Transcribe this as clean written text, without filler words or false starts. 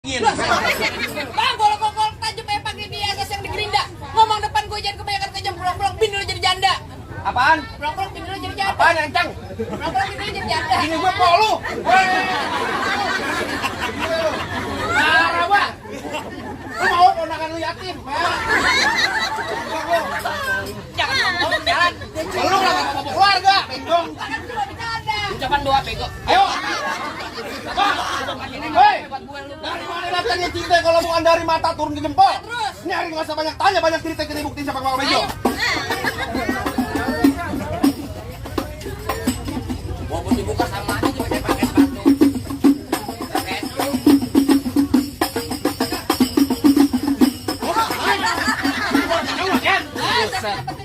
Bang, golok-golok tajam kayak pakai biasa yang di gerinda. Ngomong depan gue jangan kebanyakan kejam, pulang-pulang bini lu jadi janda. Apaan? Pulang-pulang bini lu jadi janda. Apaan encang? Pulang-pulang bini lu jadi janda. Ini gue pok lu. Parah gua. Lu mau ponakan lu yatim? Jangan ngomong jalan. Lu lah bapak keluarga, bengong. Kan cuma bercanda. Ucapan doa bego. Ayo. Hei, dari mana datangnya cinta kalau bukan dari mata turun ke jempol? Terus. Ini hari nggak usah banyak tanya, banyak cerita kita buktiin siapa Pak Bejo. Walaupun dibuka sama aja cuma saya pakai sepatu. Pakai. Buset.